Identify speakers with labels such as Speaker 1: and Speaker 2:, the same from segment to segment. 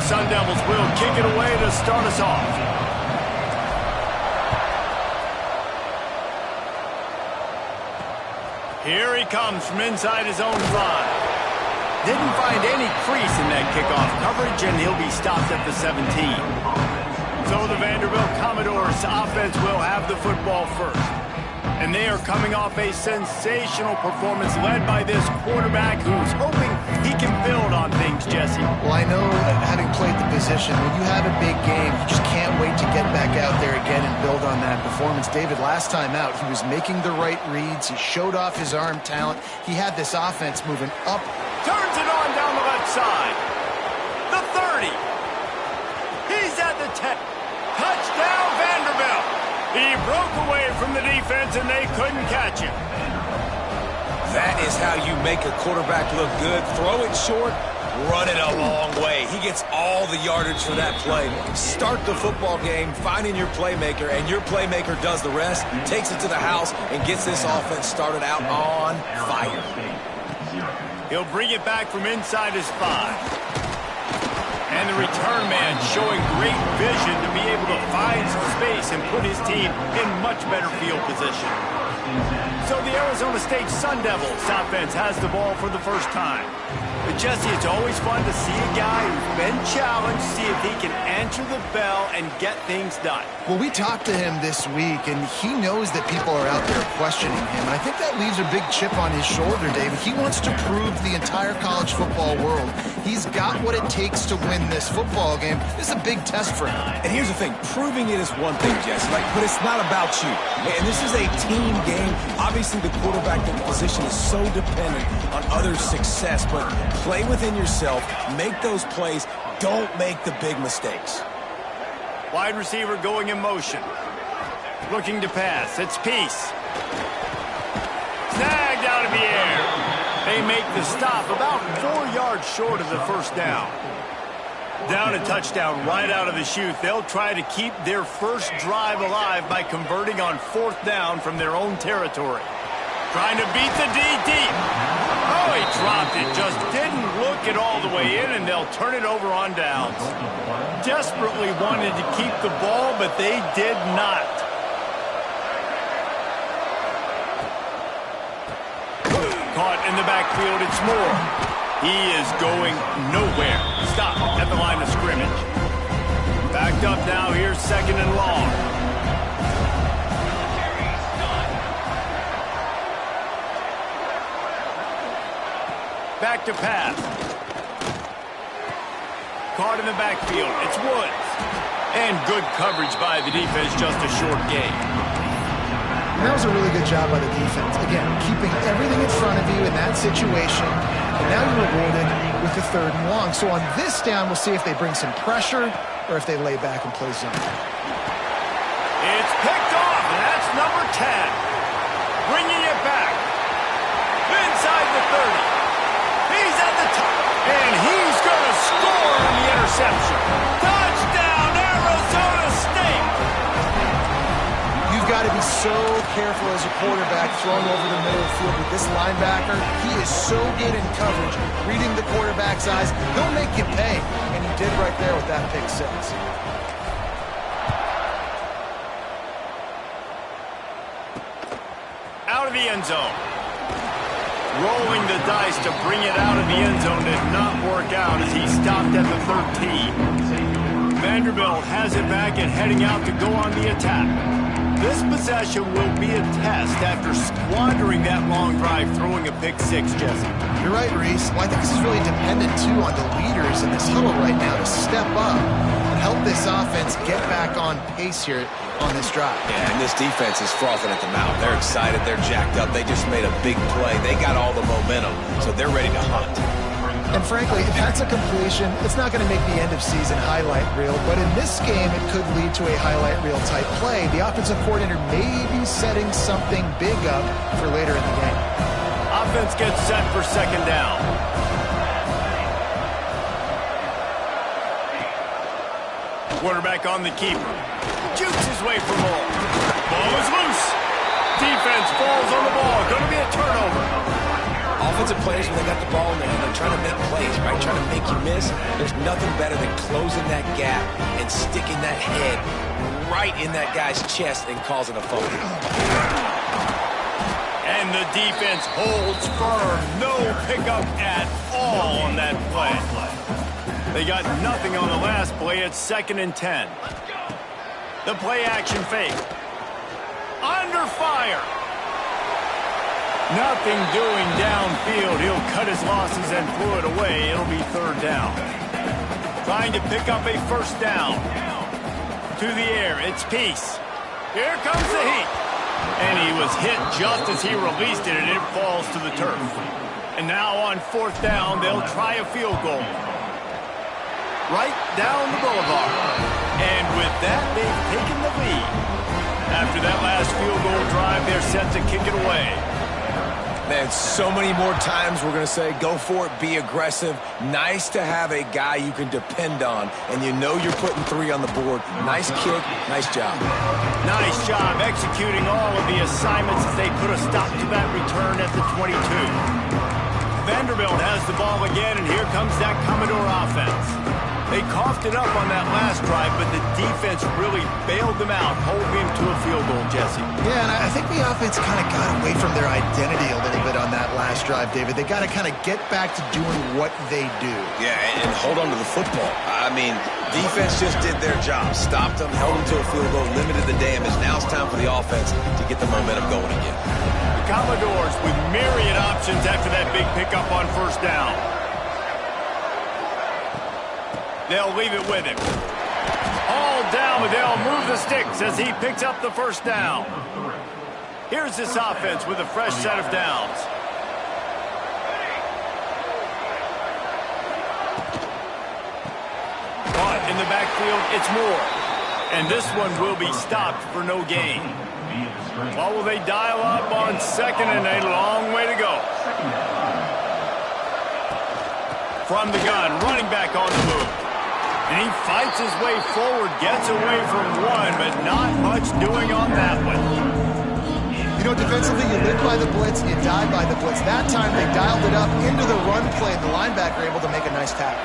Speaker 1: Sun Devils will kick it away to start us off. Here he comes from inside his own 5. Didn't find any crease in that kickoff coverage, and he'll be stopped at the 17. So the Vanderbilt Commodores offense will have the football first. And they are coming off a sensational performance led by this quarterback who's hoping he can build on things, Jesse.
Speaker 2: Well, I know that having played the position, when you have a big game, you just can't wait to get back out there again and build on that performance. David, last time out, he was making the right reads. He showed off his arm talent. He had this offense moving up.
Speaker 1: Turns it on down the left side. The 30. He's at the 10. Touchdown, Vanderbilt. He broke away from the defense, and they couldn't catch him.
Speaker 3: That is how you make a quarterback look good. Throw it short, run it a long way. He gets all the yardage for that play. Start the football game finding your playmaker, and your playmaker does the rest, takes it to the house, and gets this offense started out on fire.
Speaker 1: He'll bring it back from inside his 5. And the return man showing great vision to be able to find some space and put his team in much better field position. So the Arizona State Sun Devils offense has the ball for the first time. But Jesse, it's always fun to see a guy who's been challenged, see if he can answer the bell and get things done.
Speaker 2: Well, we talked to him this week, and he knows that people are out there questioning him. And I think that leaves a big chip on his shoulder, David. He wants to prove the entire college football world he's got what it takes to win this football game. This is a big test for him.
Speaker 3: And here's the thing. Proving it is one thing, Jesse, but it's not about you. And this is a team game. Obviously, the quarterback position is so dependent on others' success, but play within yourself, make those plays, don't make the big mistakes.
Speaker 1: Wide receiver going in motion. Looking to pass. It's Peace. Snagged out of the air. They make the stop about 4 yards short of the first down. Down a touchdown right out of the chute. They'll try to keep their first drive alive by converting on 4th down from their own territory. Trying to beat the D deep. Oh, he dropped it. Just didn't look it all the way in, and they'll turn it over on downs. Desperately wanted to keep the ball, but they did not. Caught in the backfield, it's Moore. He is going nowhere. Stop at the line of scrimmage. Backed up now, here's 2nd and long. Back to pass. Caught in the backfield. It's Woods. And good coverage by the defense, just a short gain.
Speaker 2: And that was a really good job by the defense. Again, keeping everything in front of you in that situation. And now you're rewarded with the 3rd and long. So on this down, we'll see if they bring some pressure or if they lay back and play zone.
Speaker 1: It's picked off, and that's number 10. Bringing it back. Inside the 30. He's at the top, and he's going to score on the interception. Touchdown, Arizona State!
Speaker 2: You've got to be so careful as a quarterback throwing over the middle of the field with this linebacker. He is so good in coverage, reading the quarterback's eyes. He'll make you pay, and he did right there with that pick 6.
Speaker 1: Out of the end zone. Rolling the dice to bring it out of the end zone did not work out as he stopped at the 13. Vanderbilt has it back and heading out to go on the attack. This possession will be a test after squandering that long drive throwing a pick 6, Jesse.
Speaker 2: You're right, Reese. Well, I think this is really dependent, too, on the leaders in this huddle right now to step up and help this offense get back on pace here on this drive.
Speaker 3: Yeah, and this defense is frothing at the mouth. They're excited. They're jacked up. They just made a big play. They got all the momentum, so they're ready to hunt.
Speaker 2: And frankly, if that's a completion, it's not going to make the end-of-season highlight reel. But in this game, it could lead to a highlight reel type play. The offensive coordinator may be setting something big up for later in the game.
Speaker 1: Offense gets set for 2nd down. Quarterback on the keeper. Jukes his way for more. Ball is loose. Defense falls on the ball. Going to be a turnover.
Speaker 3: Offensive players, when they got the ball in their hand, they're trying to make plays, right? Trying to make you miss. There's nothing better than closing that gap and sticking that head right in that guy's chest and causing a fumble.
Speaker 1: And the defense holds firm. No pickup at all on that play. They got nothing on the last play. It's 2nd and 10. The play action fake. Under fire. Nothing doing downfield. He'll cut his losses and throw it away. It'll be 3rd down. Trying to pick up a 1st down. To the air. It's Peace. Here comes the heat. And he was hit just as he released it, and it falls to the turf. And now on 4th down, they'll try a field goal. Right down the boulevard. And with that, they've taken the lead. After that last field goal drive, they're set to kick it away.
Speaker 3: Man, so many more times we're going to say, go for it, be aggressive. Nice to have a guy you can depend on, and you know you're putting 3 on the board. Nice kick, nice job.
Speaker 1: Nice job executing all of the assignments as they put a stop to that return at the 22. Vanderbilt has the ball again, and here comes that Commodore offense. They coughed it up on that last drive, but the defense really bailed them out, holding him to a field goal, Jesse.
Speaker 2: Yeah, and I think the offense kind of got away from their identity a little bit on that last drive, David. They got to kind of get back to doing what they do.
Speaker 3: Yeah, and hold on to the football. I mean, defense just did their job. Stopped them, held them to a field goal, limited the damage. Now it's time for the offense to get the momentum going again.
Speaker 1: The Commodores with myriad options after that big pickup on 1st down. They'll leave it with him. All down, but they'll move the sticks as he picks up the 1st down. Here's this offense with a fresh set of downs. But in the backfield, it's Moore. And this one will be stopped for no gain. What will they dial up on 2nd and a long way to go? From the gun, running back on the move. And he fights his way forward, gets away from one, but not much doing on that one.
Speaker 2: You know, defensively, you live by the blitz, you die by the blitz. That time, they dialed it up into the run play. The linebacker able to make a nice tackle.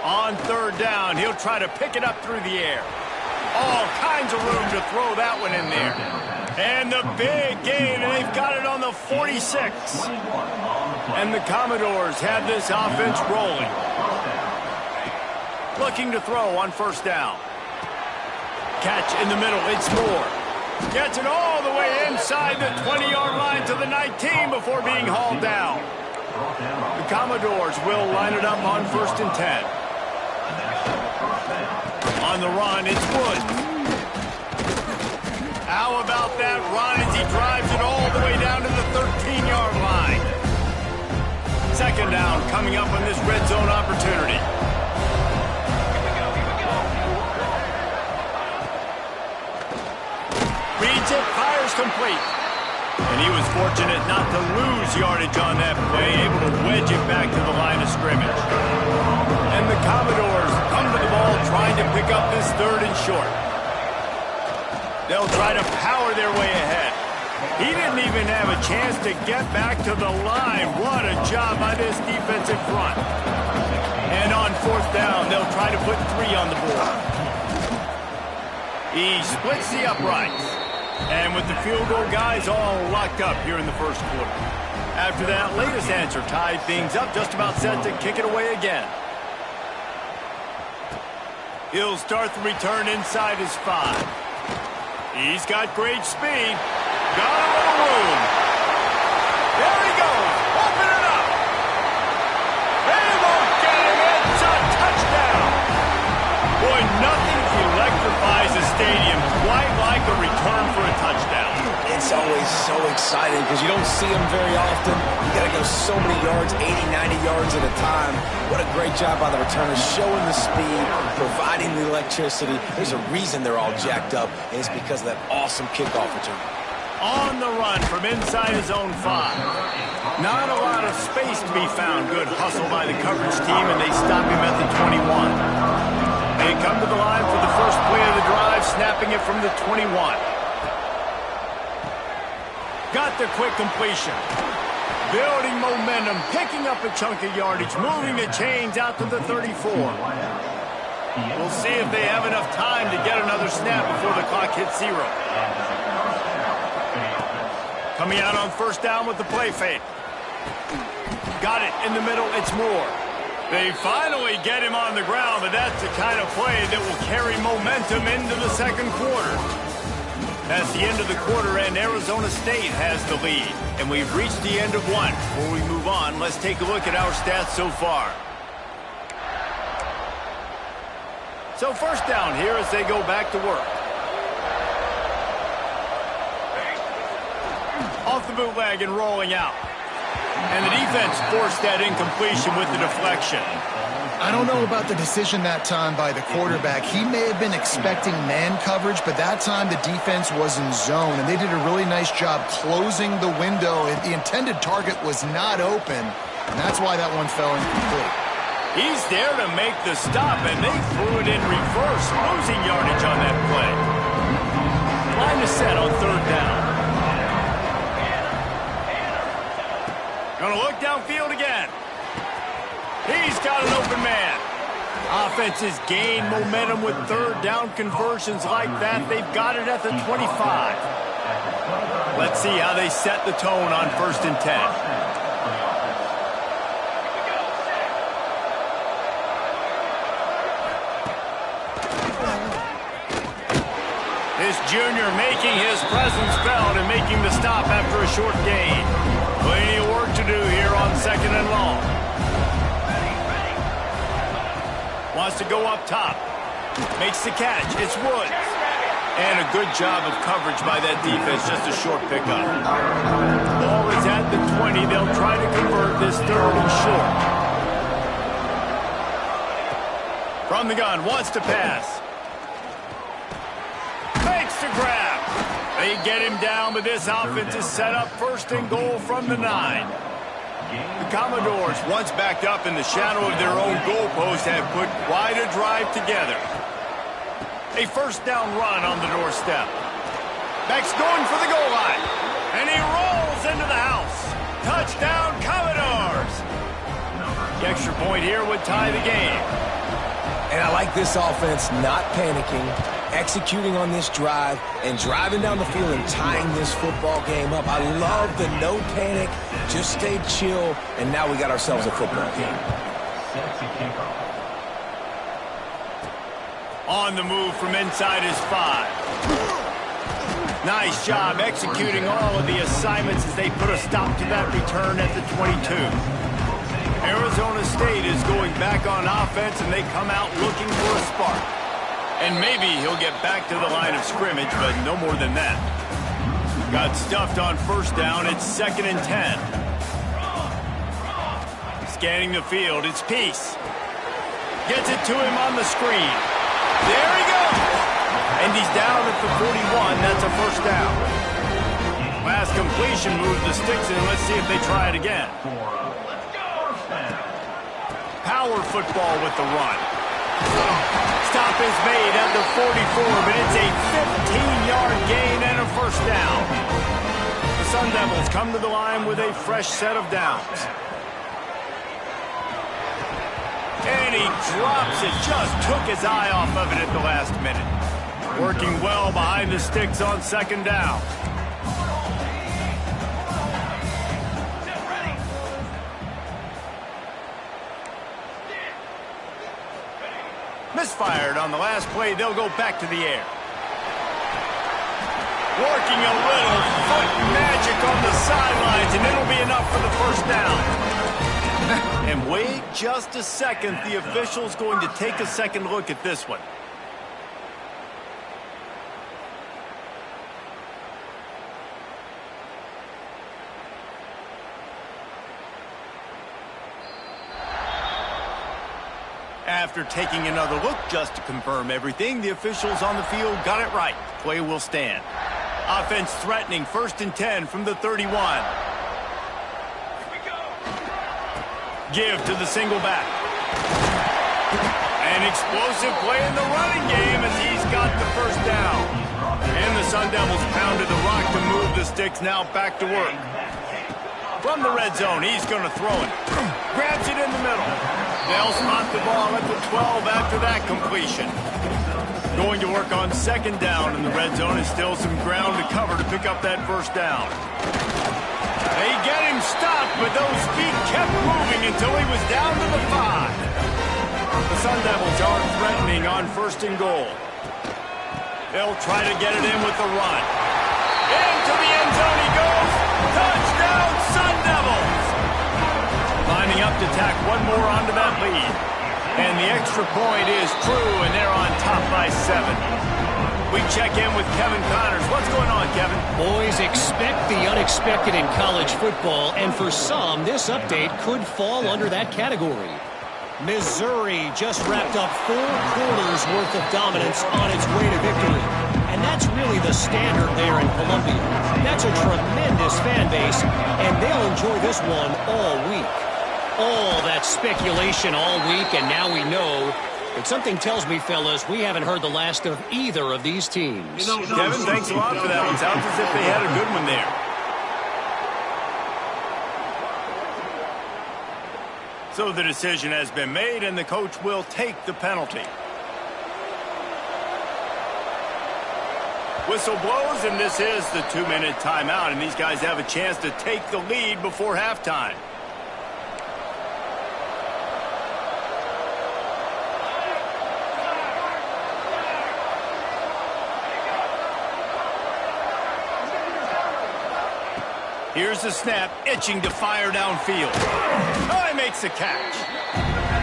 Speaker 1: On 3rd down, he'll try to pick it up through the air. All kinds of room to throw that one in there. And the big gain, and they've got it on the 46. And the Commodores have this offense rolling. Looking to throw on 1st down. Catch in the middle, it's Moore. Gets it all the way inside the 20-yard line to the 19 before being hauled down. The Commodores will line it up on 1st and 10. On the run, it's Wood. How about that run as he drives it all the way down to the 13-yard line? 2nd down coming up on this red zone opportunity. Reads it, fires complete. And he was fortunate not to lose yardage on that play, able to wedge it back to the line of scrimmage. And the Commodores come to the ball trying to pick up this 3rd and short. They'll try to power their way ahead. He didn't even have a chance to get back to the line. What a job by this defensive front. And on 4th down, they'll try to put 3 on the board. He splits the uprights. And with the field goal guys all locked up here in the 1st quarter. After that latest answer tied things up, just about set to kick it away again. He'll start the return inside his 5. He's got great speed. Got a little room. There he goes. Open it up. They won't get him. It's a touchdown. Boy, nothing electrifies a stadium quite like a return for a touchdown.
Speaker 3: It's always so exciting because you don't see them very often. You got to go so many yards, 80, 90 yards at a time. What a great job by the returners, showing the speed, providing the electricity. There's a reason they're all jacked up, and it's because of that awesome kickoff return.
Speaker 1: On the run from inside his own 5. Not a lot of space to be found. Good hustle by the coverage team, and they stop him at the 21. They come to the line for the first play of the drive, snapping it from the 21. Got the quick completion. Building momentum, picking up a chunk of yardage, moving the chains out to the 34. We'll see if they have enough time to get another snap before the clock hits 0. Coming out on first down with the play fake. Got it in the middle, it's Moore. They finally get him on the ground, but that's the kind of play that will carry momentum into the second quarter. That's the end of the quarter, and Arizona State has the lead. And we've reached the end of one. Before we move on, let's take a look at our stats so far. So first down here as they go back to work. Off the bootleg and rolling out. And the defense forced that incompletion with the deflection.
Speaker 2: I don't know about the decision that time by the quarterback. He may have been expecting man coverage, but that time the defense was in zone, and they did a really nice job closing the window. The intended target was not open, and that's why that one fell incomplete.
Speaker 1: He's there to make the stop, and they threw it in reverse, losing yardage on that play. Line is set on third down. Gonna look downfield again. He's got an open man. Offenses gain momentum with third down conversions like that. They've got it at the 25. Let's see how they set the tone on 1st and 10. This junior making his presence felt and making the stop after a short gain. Plenty of work to do here on 2nd and long. Wants to go up top. Makes the catch. It's Woods. And a good job of coverage by that defense. Just a short pickup. Ball is at the 20. They'll try to convert this 3rd and short. From the gun. Wants to pass. Makes the grab. They get him down, but this offense is set up 1st and goal from the 9. The Commodores, once backed up in the shadow of their own goalpost, have put quite a drive together. A 1st down run on the doorstep. Beck's going for the goal line. And he rolls into the house. Touchdown, Commodores. The extra point here would tie the game.
Speaker 3: And I like this offense not panicking, executing on this drive, and driving down the field and tying this football game up. I love the no panic, just stay chill, and now we got ourselves a football game.
Speaker 1: On the move from inside his 5. Nice job executing all of the assignments as they put a stop to that return at the 22. Arizona State is going back on offense, and they come out looking for a spark. And maybe he'll get back to the line of scrimmage, but no more than that. Got stuffed on 1st down. It's 2nd and 10. Scanning the field. It's Peace. Gets it to him on the screen. There he goes. And he's down at the 41. That's a 1st down. Last completion moves the sticks in. Let's see if they try it again. Power football with the run. Stop is made at the 44, but it's a 15-yard gain and a 1st down. The Sun Devils come to the line with a fresh set of downs. And he drops it, just took his eye off of it at the last minute. Working well behind the sticks on 2nd down. Misfired on the last play. They'll go back to the air. Working a little foot magic on the sidelines, and it'll be enough for the 1st down. And wait just a second. The official's going to take a second look at this one. After taking another look just to confirm everything, the officials on the field got it right. Play will stand. Offense threatening 1st and 10 from the 31. Give to the single back. An explosive play in the running game as he's got the 1st down. And the Sun Devils pounded the rock to move the the sticks now back to work. From the red zone, he's going to throw it. Grabs it in the middle. They'll spot the ball at the 12 after that completion. Going to work on second down in the red zone, and still some ground to cover to pick up that first down. They get him stopped, but those feet kept moving until he was down to the 5. The Sun Devils are threatening on first and goal. They'll try to get it in with the run. Into the end zone he goes. Touchdown, Sun Devils! Lining up to tack one more onto that lead. And the extra point is true, and they're on top by 7. We check in with Kevin Connors. What's going on, Kevin?
Speaker 4: Boys, expect the unexpected in college football, and for some, this update could fall under that category. Missouri just wrapped up 4 quarters worth of dominance on its way to victory. And that's really the standard there in Columbia. That's a tremendous fan base, and they'll enjoy this one all week. All that speculation all week, and now we know. But something tells me, fellas, we haven't heard the last of either of these teams.
Speaker 1: Kevin, thanks a lot for that one. Sounds as if they had a good one there. So the decision has been made, and the coach will take the penalty. Whistle blows, and this is the 2-minute timeout, and these guys have a chance to take the lead before halftime. Here's the snap, itching to fire downfield. Oh, he makes the catch.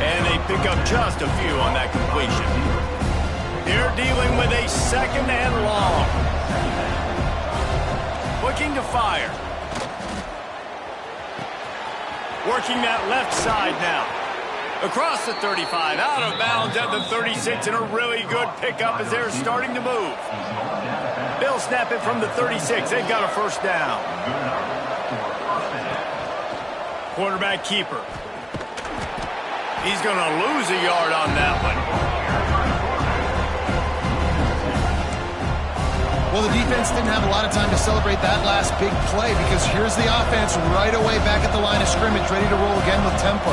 Speaker 1: And they pick up just a few on that completion. They're dealing with a second and long. Looking to fire. Working that left side now. Across the 35, out of bounds at the 36, and a really good pickup as they're starting to move. They'll snap it from the 36. They've got a first down. Quarterback keeper. He's going to lose a yard on that one.
Speaker 2: Well, the defense didn't have a lot of time to celebrate that last big play because here's the offense right away back at the line of scrimmage, ready to roll again with tempo.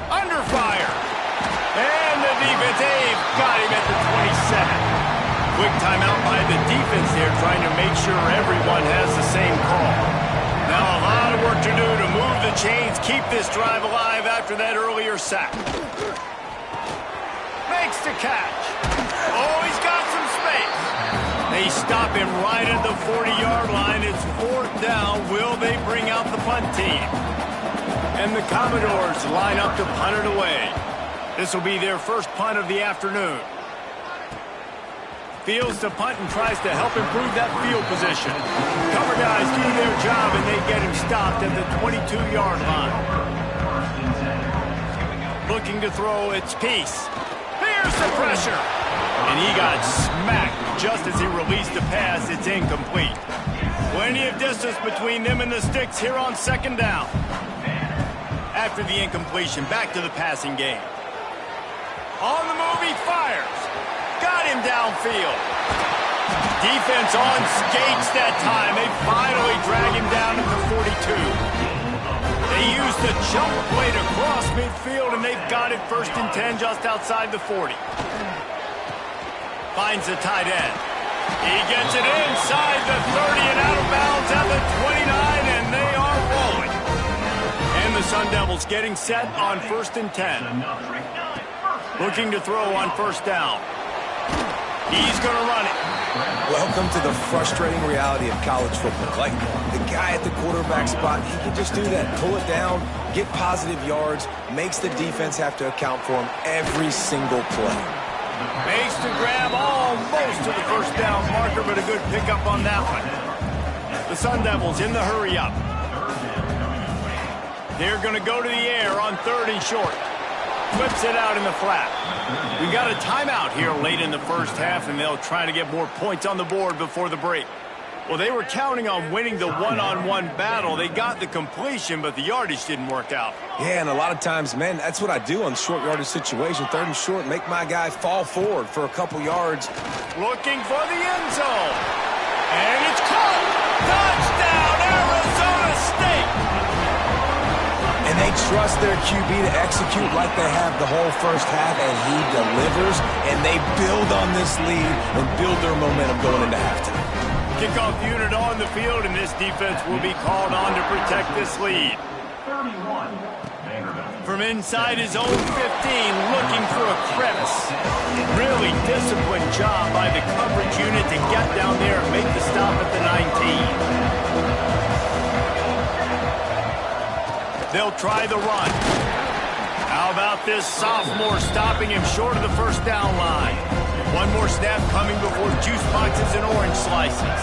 Speaker 1: Under fire. And the defense, they've got him at the 27. Quick timeout by the defense there, trying to make sure everyone has the same call. Now a lot of work to do to move the chains, keep this drive alive after that earlier sack. Makes the catch. Oh, he's got some space. They stop him right at the 40-yard line. It's 4th down. Will they bring out the punt team? And the Commodores line up to punt it away. This will be their first punt of the afternoon. Fields to punt and tries to help improve that field position. Cover guys do their job, and they get him stopped at the 22-yard line. Looking to throw, it's Peace. Here's the pressure. And he got smacked just as he released the pass. It's incomplete. Plenty of distance between them and the sticks here on second down. After the incompletion, back to the passing game. On the move, he fires. Got him downfield. Defense on skates that time. They finally drag him down at the 42. They use the jump play to cross midfield, and they've got it 1st and 10 just outside the 40. Finds the tight end. He gets it inside the 30 and out of bounds at the 29, and they are rolling. And the Sun Devils getting set on 1st and 10. Looking to throw on first down. He's going to run it.
Speaker 3: Welcome to the frustrating reality of college football. Like, the guy at the quarterback spot, he can just do that. Pull it down, get positive yards, makes the defense have to account for him every single play.
Speaker 1: Makes the grab almost to the first down marker, but a good pickup on that one. The Sun Devils in the hurry up. They're going to go to the air on 3rd and short. Flips it out in the flat. We got a timeout here late in the first half, and they'll try to get more points on the board before the break. Well, they were counting on winning the one-on-one battle. They got the completion, but the yardage didn't work out.
Speaker 3: Yeah, and a lot of times, man, that's what I do on short yardage situation. 3rd and short, make my guy fall forward for a couple yards.
Speaker 1: Looking for the end zone. And it's caught.
Speaker 3: trust their QB to execute like they have the whole first half, and he delivers, and they build on this lead and build their momentum going into halftime.
Speaker 1: Kickoff unit on the field, and this defense will be called on to protect this lead. From inside his own 15, looking for a crevice. Really disciplined job by the coverage unit to get down there and make the stop at the 19. They'll try the run. How about this sophomore stopping him short of the first down line? One more snap coming before juice boxes and orange slices.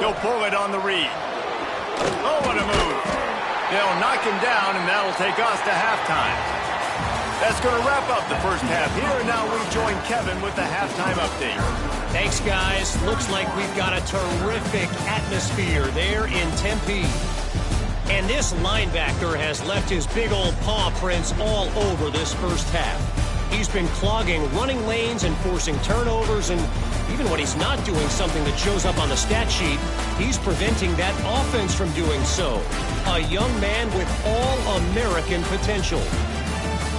Speaker 1: He'll pull it on the read. Oh, what a move. They'll knock him down, and that'll take us to halftime. That's going to wrap up the first half here, and now we join Kevin with the halftime update.
Speaker 4: Thanks, guys. Looks like we've got a terrific atmosphere there in Tempe. And this linebacker has left his big old paw prints all over this first half. He's been clogging running lanes and forcing turnovers, and even when he's not doing something that shows up on the stat sheet, he's preventing that offense from doing so. A young man with all-American potential.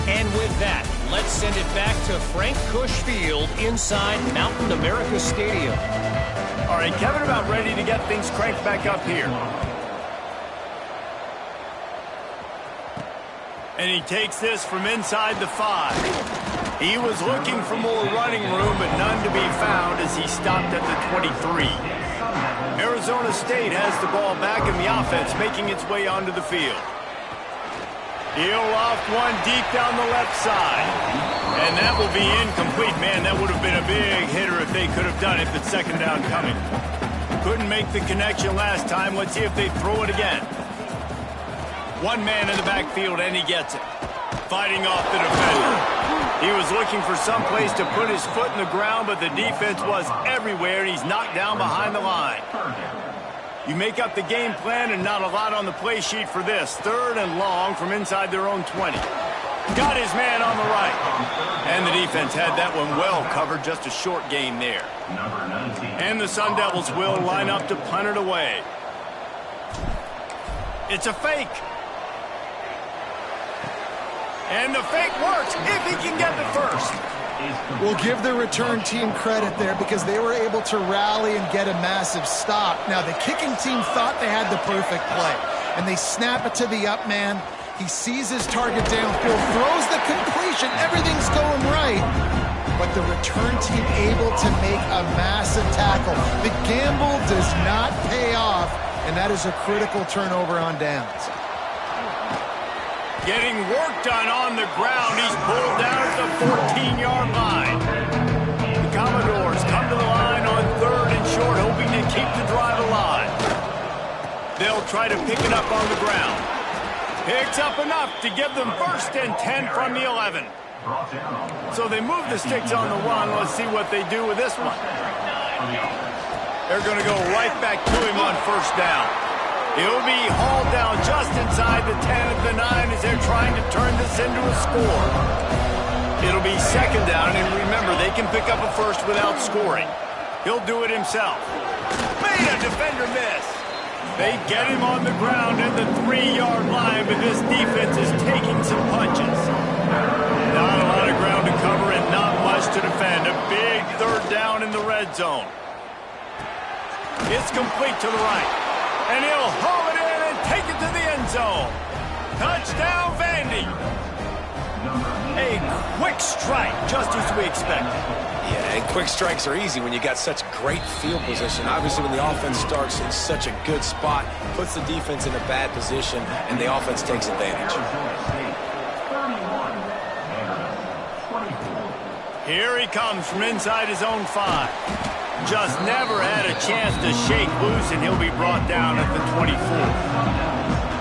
Speaker 4: And with that, let's send it back to Frank Cush Field inside Mountain America Stadium.
Speaker 1: All right, Kevin, about ready to get things cranked back up here. And he takes this from inside the 5. He was looking for more running room, but none to be found as he stopped at the 23. Arizona State has the ball back in the offense, making its way onto the field. He'll loft one deep down the left side. And that will be incomplete. Man, that would have been a big hitter if they could have done it, but second down coming. Couldn't make the connection last time. Let's see if they throw it again. One man in the backfield, and he gets it. Fighting off the defender. He was looking for some place to put his foot in the ground, but the defense was everywhere, and he's knocked down behind the line. You make up the game plan, and not a lot on the play sheet for this. 3rd and long from inside their own 20. Got his man on the right. And the defense had that one well covered, just a short gain there. And the Sun Devils will line up to punt it away. It's a fake. And the fake works if he can get the first.
Speaker 2: We'll give the return team credit there because they were able to rally and get a massive stop. Now, the kicking team thought they had the perfect play, and they snap it to the up man. He sees his target downfield, throws the completion. Everything's going right. But the return team able to make a massive tackle. The gamble does not pay off, and that is a critical turnover on downs.
Speaker 1: Getting work done on the ground. He's pulled down at the 14-yard line. The Commodores come to the line on 3rd and short, hoping to keep the drive alive. They'll try to pick it up on the ground. Picks up enough to give them 1st and 10 from the 11. So they move the sticks on the run. Let's see what they do with this one. They're going to go right back to him on 1st down. He'll be hauled down just inside the 10 at the 9 as they're trying to turn this into a score. It'll be 2nd down, and remember, they can pick up a 1st without scoring. He'll do it himself. Made a defender miss. They get him on the ground at the 3-yard line, but this defense is taking some punches. Not a lot of ground to cover and not much to defend. A big 3rd down in the red zone. It's complete to the right. And he'll haul it in and take it to the end zone. Touchdown, Vandy. A quick strike, just as we expected.
Speaker 3: Yeah, and quick strikes are easy when you got such great field position. Obviously, when the offense starts in such a good spot, puts the defense in a bad position, and the offense takes advantage.
Speaker 1: Here he comes from inside his own 5. Just never had a chance to shake loose, and he'll be brought down at the 24.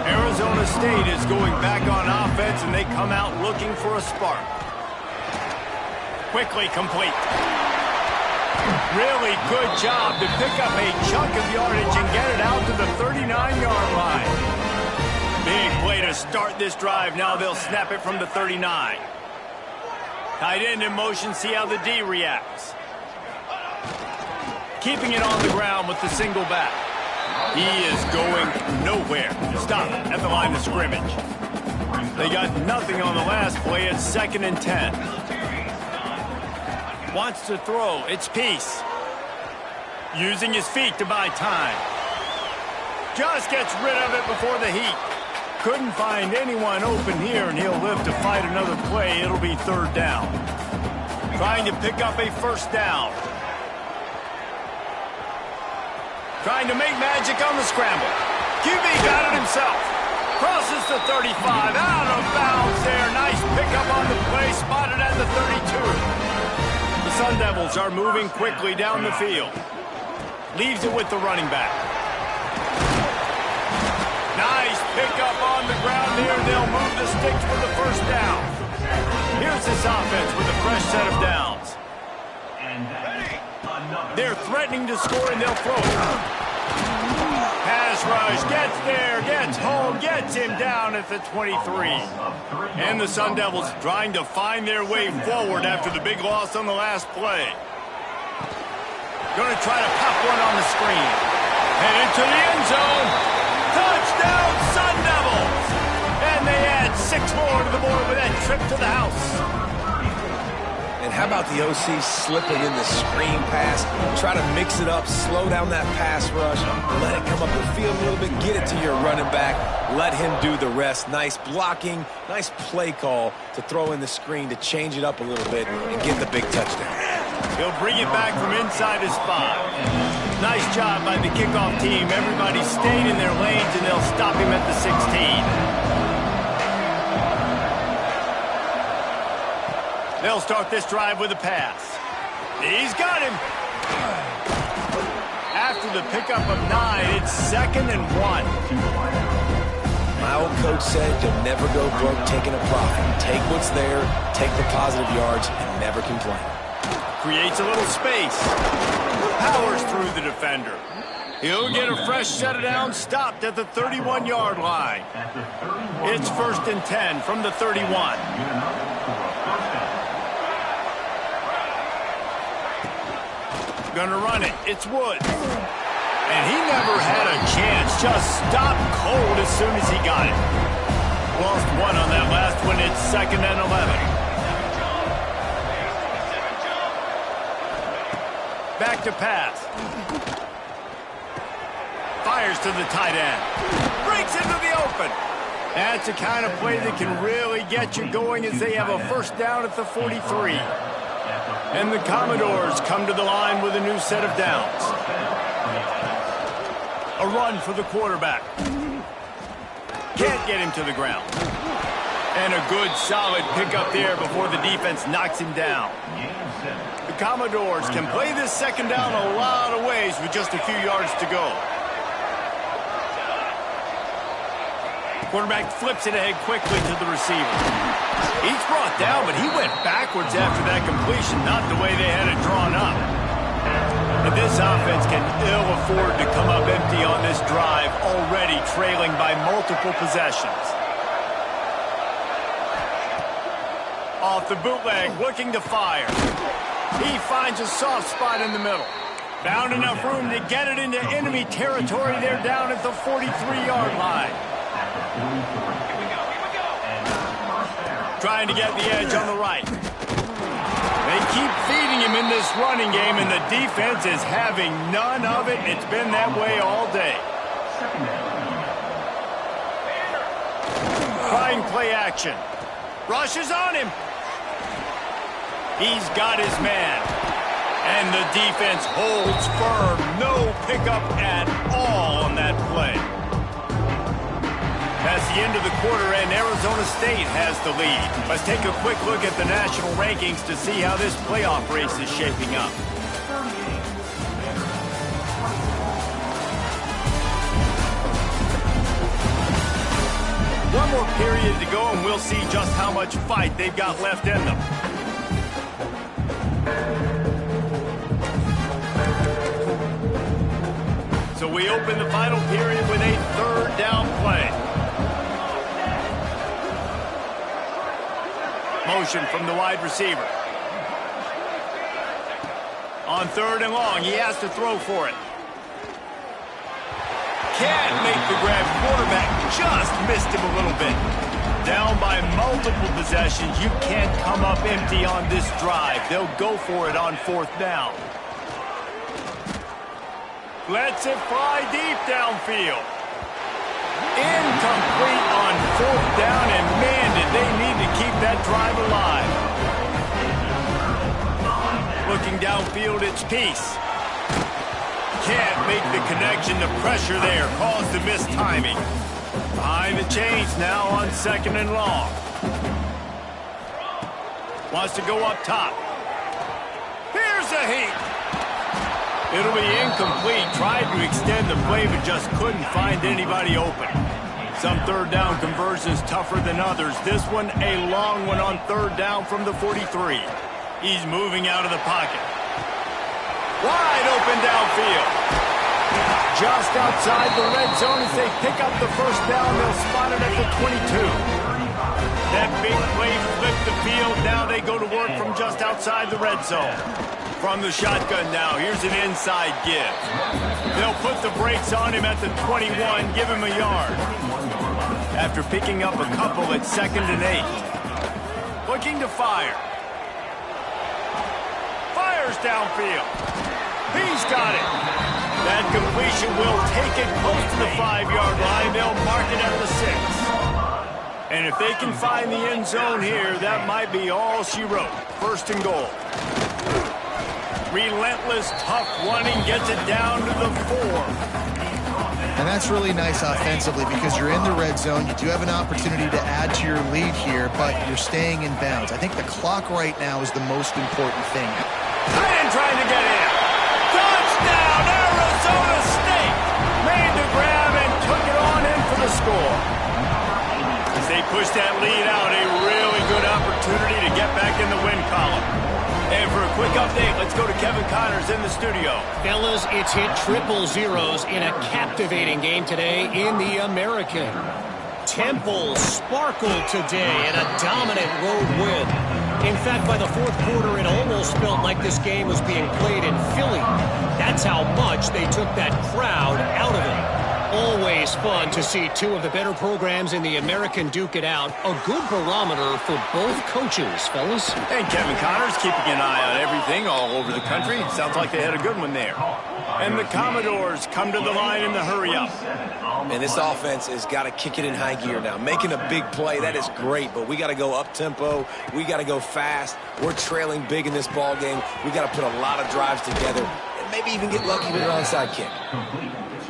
Speaker 1: Arizona State is going back on offense, and they come out looking for a spark. Quickly complete. Really good job to pick up a chunk of yardage and get it out to the 39-yard line. Big play to start this drive. Now they'll snap it from the 39. Tight end in motion, see how the D reacts. Keeping it on the ground with the single back. He is going nowhere. Stop at the line of scrimmage. They got nothing on the last play. It's 2nd and 10. Wants to throw. It's Peace. Using his feet to buy time. Just gets rid of it before the heat. Couldn't find anyone open here, and he'll live to fight another play. It'll be 3rd down. Trying to pick up a 1st down. Trying to make magic on the scramble. QB got it himself. Crosses the 35. Out of bounds there. Nice pickup on the play. Spotted at the 32. The Sun Devils are moving quickly down the field. Leaves it with the running back. Nice pickup on the ground here. They'll move the sticks for the 1st down. Here's this offense with a fresh set of downs. They're threatening to score, and they'll throw it. Pass rush, gets there, gets home, gets him down at the 23. And the Sun Devils trying to find their way forward after the big loss on the last play. Going to try to pop one on the screen. Headed to the end zone. Touchdown, Sun Devils! And they add 6 more to the board with that trip to the house.
Speaker 3: And how about the OC slipping in the screen pass? Try to mix it up, slow down that pass rush, let it come up the field a little bit, get it to your running back, let him do the rest. Nice blocking, nice play call to throw in the screen to change it up a little bit and get the big touchdown.
Speaker 1: He'll bring it back from inside his 5. Nice job by the kickoff team. Everybody stayed in their lanes, and they'll stop him at the 16. They'll start this drive with a pass. He's got him. After the pickup of 9, it's 2nd and 1.
Speaker 3: My old coach said you'll never go broke taking a profit. Take what's there, take the positive yards, and never complain.
Speaker 1: Creates a little space. Powers through the defender. He'll get a fresh set of downs, stopped at the 31-yard line. It's 1st and 10 from the 31. Gonna run it. It's Woods. And he never had a chance. Just stopped cold as soon as he got it. Lost 1 on that last one. It's 2nd and 11. Back to pass. Fires to the tight end. Breaks into the open. That's the kind of play that can really get you going as they have a 1st down at the 43. And the Commodores come to the line with a new set of downs. A run for the quarterback. Can't get him to the ground. And a good, solid pickup there before the defense knocks him down. The Commodores can play this 2nd down a lot of ways with just a few yards to go. Quarterback flips it ahead quickly to the receiver. He's brought down, but he went backwards after that completion, not the way they had it drawn up. And this offense can ill afford to come up empty on this drive, already trailing by multiple possessions. Off the bootleg, looking to fire. He finds a soft spot in the middle. Found enough room to get it into enemy territory. They're down at the 43-yard line. Trying to get the edge on the right. They keep feeding him in this running game, and the defense is having none of it. It's been that way all day. Trying play action. Rushes on him. He's got his man. And the defense holds firm. No pickup at all on that play. That's the end of the quarter, and Arizona State has the lead. Let's take a quick look at the national rankings to see how this playoff race is shaping up. One more period to go, and we'll see just how much fight they've got left in them. So we open the final period with a 3rd down play. Motion from the wide receiver. On 3rd and long, he has to throw for it. can't make the grab. Quarterback just missed him a little bit. Down by multiple possessions. You can't come up empty on this drive. They'll go for it on 4th down. Lets it fly deep downfield. Incomplete on 4th down, and man, did they need to keep that drive alive. Looking downfield, it's Peace. Can't make the connection. The pressure there caused the mistiming. Behind the chains now on 2nd and long. Wants to go up top. Here's a heat. It'll be incomplete. Tried to extend the play, but just couldn't find anybody open. Some 3rd down conversions tougher than others. This one, a long one on 3rd down from the 43. He's moving out of the pocket. Wide open downfield. Just outside the red zone as they pick up the 1st down. They'll spot it at the 22. That big play flipped the field. Now they go to work from just outside the red zone. From the shotgun now, here's an inside give. They'll put the brakes on him at the 21, give him a yard. After picking up a couple at 2nd and 8. Looking to fire. Fires downfield. He's got it. That completion will take it close to the 5-yard line. They'll mark it at the 6. And if they can find the end zone here, that might be all she wrote. 1st and goal. Relentless, tough running, gets it down to the 4.
Speaker 2: And that's really nice offensively because you're in the red zone. You do have an opportunity to add to your lead here, but you're staying in bounds. I think the clock right now is the most important thing.
Speaker 1: Tight end trying to get in. Touchdown, Arizona State! Made the grab and took it on in for the score. As they push that lead out, a really good opportunity to get back in the win column. And for a quick update, let's go to Kevin Connors in the studio.
Speaker 4: Fellas, it's hit triple zeros in a captivating game today in the American. Temple sparkled today in a dominant road win. In fact, by the 4th quarter, it almost felt like this game was being played in Philly. That's how much they took that crowd out of it. Always fun to see 2 of the better programs in the American duke it out. A good barometer for both coaches, fellas.
Speaker 1: And Kevin Connors keeping an eye on everything all over the country. Sounds like they had a good one there. And the Commodores come to the line in the hurry-up.
Speaker 3: And this offense has got to kick it in high gear now. Making a big play, that is great, but we got to go up-tempo. We got to go fast. We're trailing big in this ball game. We got to put a lot of drives together and maybe even get lucky with an onside kick.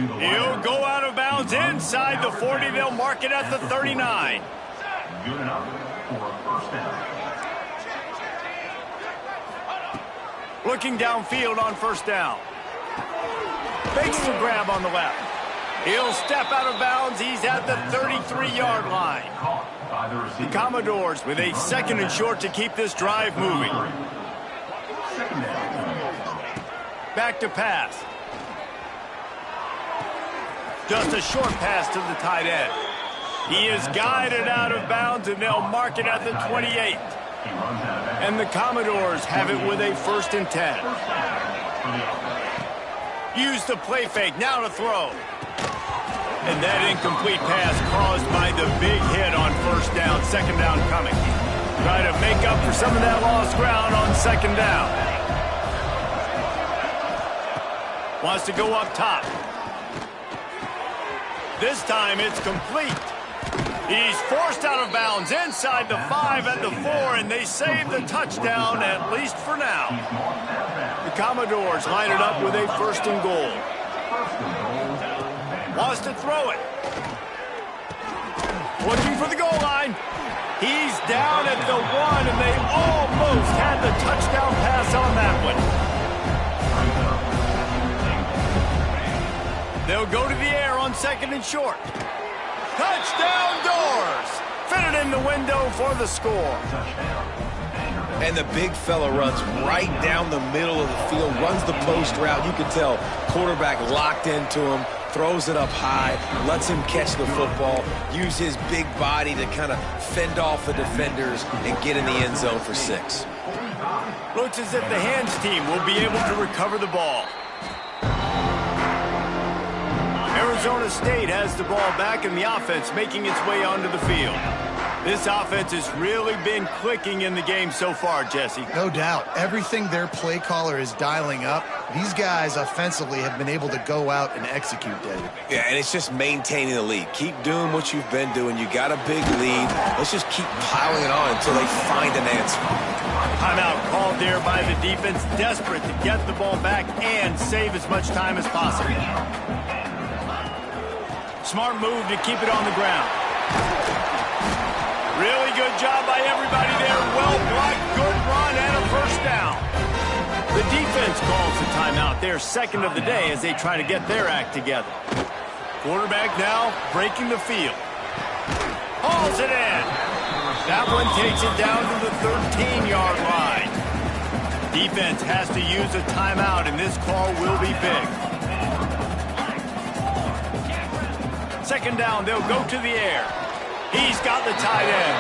Speaker 1: He'll go out of bounds inside the 40. They'll mark it at the 39. Good enough for a 1st down. Looking downfield on 1st down. Fakes the grab on the left. He'll step out of bounds. He's at the 33-yard line. The Commodores with a 2nd and short to keep this drive moving. Back to pass. Just a short pass to the tight end. He is guided out of bounds, and they'll mark it at the 28. And the Commodores have it with a 1st and 10. Use the play fake, now to throw. And that incomplete pass caused by the big hit on 1st down. 2nd down coming. Try to make up for some of that lost ground on 2nd down. Wants to go up top. This time it's complete. He's forced out of bounds inside the 5 at the 4, and they save the touchdown, at least for now. The Commodores line it up with a 1st and goal. Wants to throw it. Looking for the goal line. He's down at the 1, and they almost had the touchdown pass on that one. They'll go to the air on 2nd and short. Touchdown Doors! Fitted in the window for the score.
Speaker 3: And the big fella runs right down the middle of the field, runs the post route. You can tell quarterback locked into him, throws it up high, lets him catch the football, use his big body to kind of fend off the defenders and get in the end zone for 6.
Speaker 1: Looks as if the hands team will be able to recover the ball. Arizona State has the ball back and the offense making its way onto the field. This offense has really been clicking in the game so far, Jesse.
Speaker 2: No doubt. Everything their play caller is dialing up, these guys offensively have been able to go out and execute, David.
Speaker 3: Yeah, and it's just maintaining the lead. Keep doing what you've been doing. You got a big lead. Let's just keep piling it on until they find an answer.
Speaker 1: Timeout called there by the defense, desperate to get the ball back and save as much time as possible. Smart move to keep it on the ground. Really good job by everybody there. Well blocked, good run, and a first down. The defense calls the timeout, their second of the day, as they try to get their act together. Quarterback now breaking the field. Hauls it in. That one takes it down to the 13-yard line. Defense has to use a timeout, and this call will be big. Second down, they'll go to the air. He's got the tight end.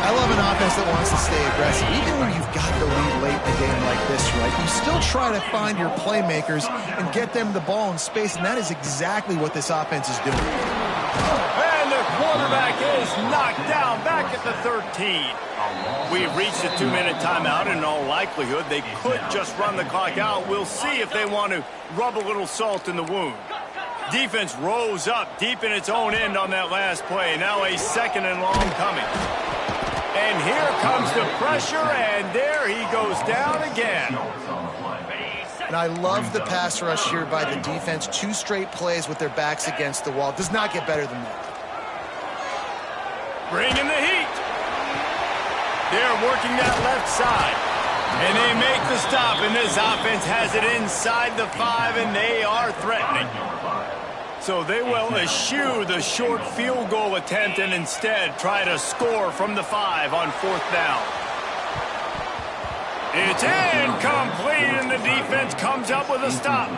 Speaker 2: I love an offense that wants to stay aggressive. Even when you've got the lead late in the game like this, right, you still try to find your playmakers and get them the ball in space, and that is exactly what this offense is doing.
Speaker 1: And the quarterback is knocked down back at the 13. We've reached a 2-minute timeout, and in all likelihood, they could just run the clock out. We'll see if they want to rub a little salt in the wound. Defense rose up deep in its own end on that last play. Now a second and long coming. And here comes the pressure, and there he goes down again.
Speaker 2: And I love the pass rush here by the defense. 2 straight plays with their backs against the wall. Does not get better than that.
Speaker 1: Bringing the heat. They're working that left side. And they make the stop, and this offense has it inside the 5, and they are threatening. So they will eschew the short field goal attempt and instead try to score from the 5 on 4th down. It's incomplete, and the defense comes up with a stop.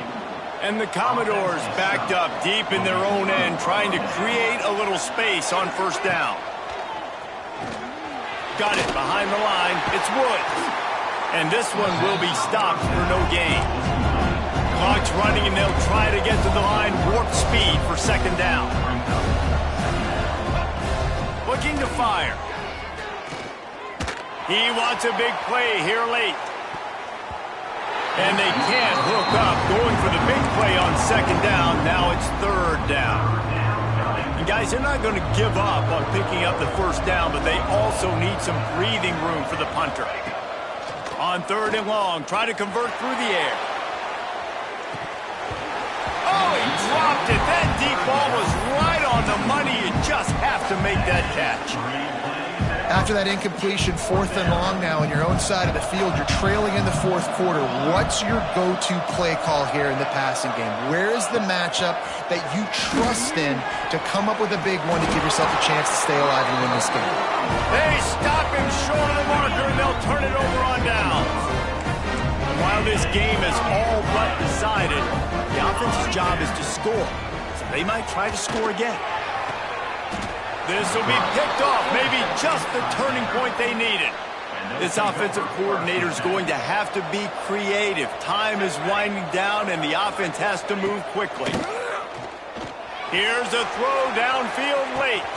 Speaker 1: And the Commodores backed up deep in their own end, trying to create a little space on 1st down. Got it behind the line. It's Woods. And this one will be stopped for no gain. Clock's running, and they'll try to get to the line warp speed for 2nd down. Looking to fire. He wants a big play here late. And they can't hook up, going for the big play on 2nd down. Now it's 3rd down. And guys, they're not going to give up on picking up the 1st down, but they also need some breathing room for the punter. On 3rd and long, try to convert through the air. Oh, he dropped it. That deep ball was right on the money. You just have to make that catch.
Speaker 2: After that incompletion, 4th and long now on your own side of the field, you're trailing in the 4th quarter. What's your go-to play call here in the passing game? Where is the matchup that you trust in to come up with a big one to give yourself a chance to stay alive and win this game?
Speaker 1: They stop him short of the marker, and they'll turn it over on downs. While this game is all but decided, the offense's job is to score. So they might try to score again. This will be picked off, maybe just the turning point they needed. This offensive coordinator is going to have to be creative. Time is winding down, and the offense has to move quickly. Here's a throw downfield late.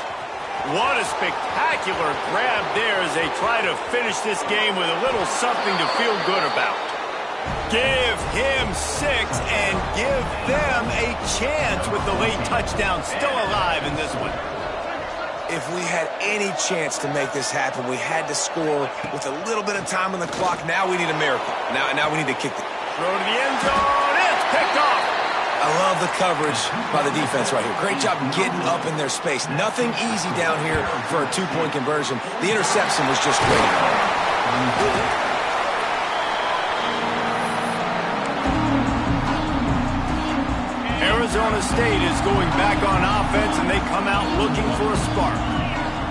Speaker 1: What a spectacular grab there as they try to finish this game with a little something to feel good about. Give him 6 and give them a chance with the late touchdown still alive in this one.
Speaker 3: If we had any chance to make this happen, we had to score with a little bit of time on the clock. Now we need a miracle. Now we need to kick it.
Speaker 1: Throw to the end zone. It's picked off.
Speaker 3: I love the coverage by the defense right here. Great job getting up in their space. Nothing easy down here for a 2-point conversion. The interception was just great. Arizona
Speaker 1: State is going back on offense, and they come out looking for a spark.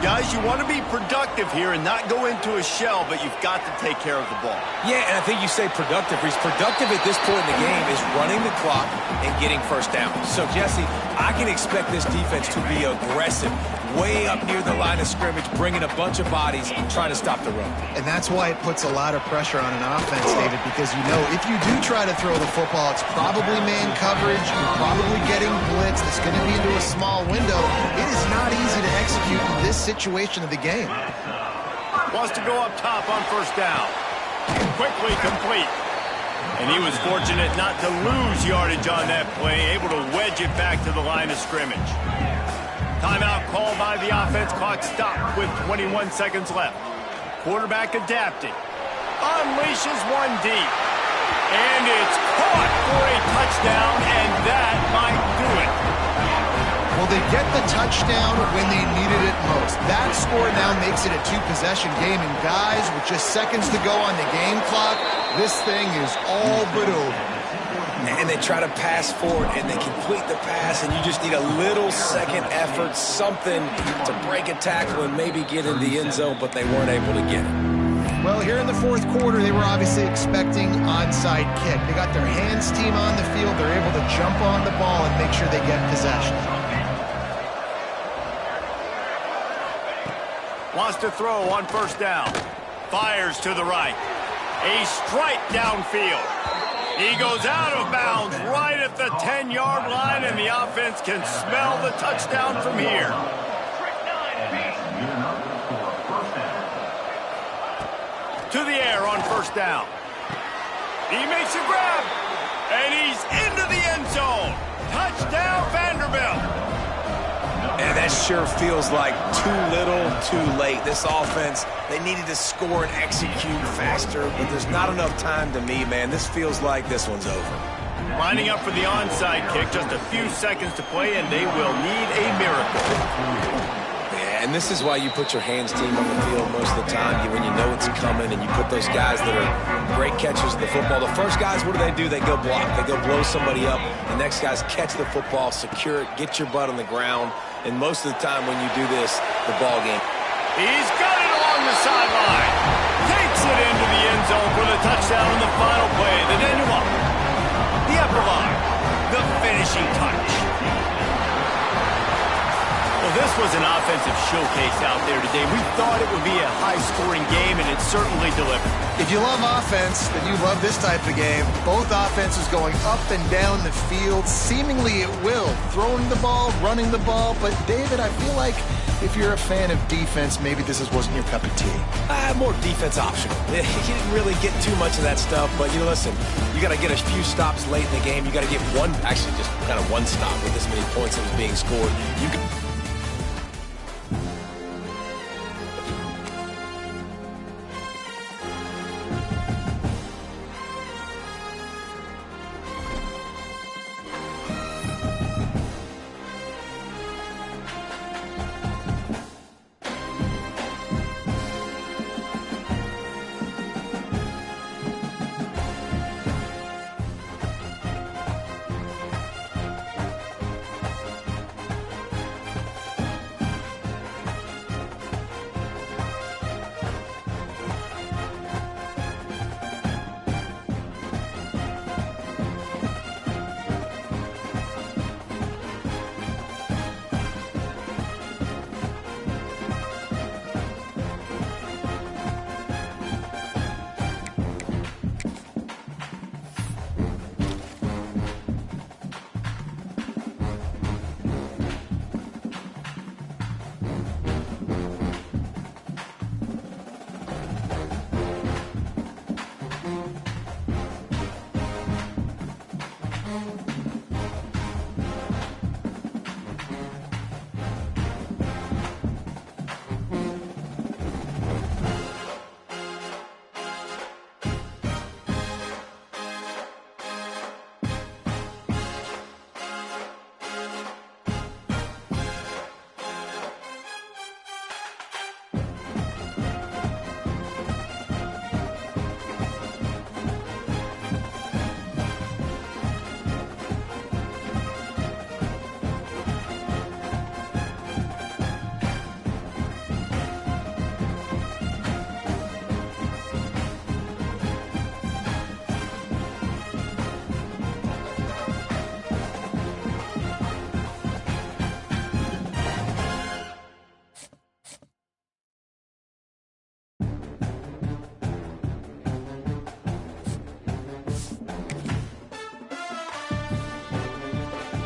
Speaker 1: Guys, you want to be productive here and not go into a shell, but you've got to take care of the ball.
Speaker 3: Yeah, and I think you say productive. He's productive at this point in the game is running the clock and getting first down. So, Jesse, I can expect this defense to be aggressive, way up near the line of scrimmage, bringing a bunch of bodies, trying to stop the run.
Speaker 2: And that's why it puts a lot of pressure on an offense, David, because you know if you do try to throw the football, it's probably man coverage, you're probably getting blitzed, it's going to be into a small window. It is not easy to execute in this situation of the game.
Speaker 1: Wants to go up top on first down. Quickly complete. And he was fortunate not to lose yardage on that play, able to wedge it back to the line of scrimmage. Timeout called by the offense. Clock stopped with 21 seconds left. Quarterback adapting. Unleashes one deep. And it's caught for a touchdown, and that might do it.
Speaker 2: Well, they get the touchdown when they needed it most. That score now makes it a two-possession game. And guys, with just seconds to go on the game clock, this thing is all but over.
Speaker 3: And they try to pass forward, and they complete the pass, and you just need a little second effort, something to break a tackle and maybe get in the end zone, but they weren't able to get it.
Speaker 2: Well, here in the fourth quarter, they were obviously expecting onside kick. They got their hands team on the field. They're able to jump on the ball and make sure they get possession.
Speaker 1: Wants to throw on first down. Fires to the right. A strike downfield. He goes out of bounds right at the 10-yard line, and the offense can smell the touchdown from here. To the air on first down. He makes a grab, and he's into the end zone. Touchdown, Vanderbilt.
Speaker 3: And that sure feels like too little, too late. This offense, they needed to score and execute faster, but there's not enough time to me, man. This feels like this one's over.
Speaker 1: Lining up for the onside kick, just a few seconds to play, and they will need a miracle.
Speaker 3: Yeah, and this is why you put your hands team on the field most of the time, when you know it's coming, and you put those guys that are great catchers of the football. The first guys, what do? They go block. They go blow somebody up. The next guys catch the football, secure it, get your butt on the ground. And most of the time when you do this, the ball game.
Speaker 1: He's got it along the sideline. Takes it into the end zone for the touchdown in the final play. The denouement. The epilogue. The finishing touch. Well, this was an offensive showcase out there today. We thought it would be a high-scoring game, and it certainly delivered.
Speaker 2: If you love offense, then you love this type of game. Both offenses going up and down the field, seemingly at will. Throwing the ball, running the ball. But, David, I feel like if you're a fan of defense, maybe this wasn't your cup of tea.
Speaker 3: More defense optional. You didn't really get too much of that stuff, but, listen, you got to get a few stops late in the game. You got to get one, actually just kind of one stop with this many points that was being scored. You can...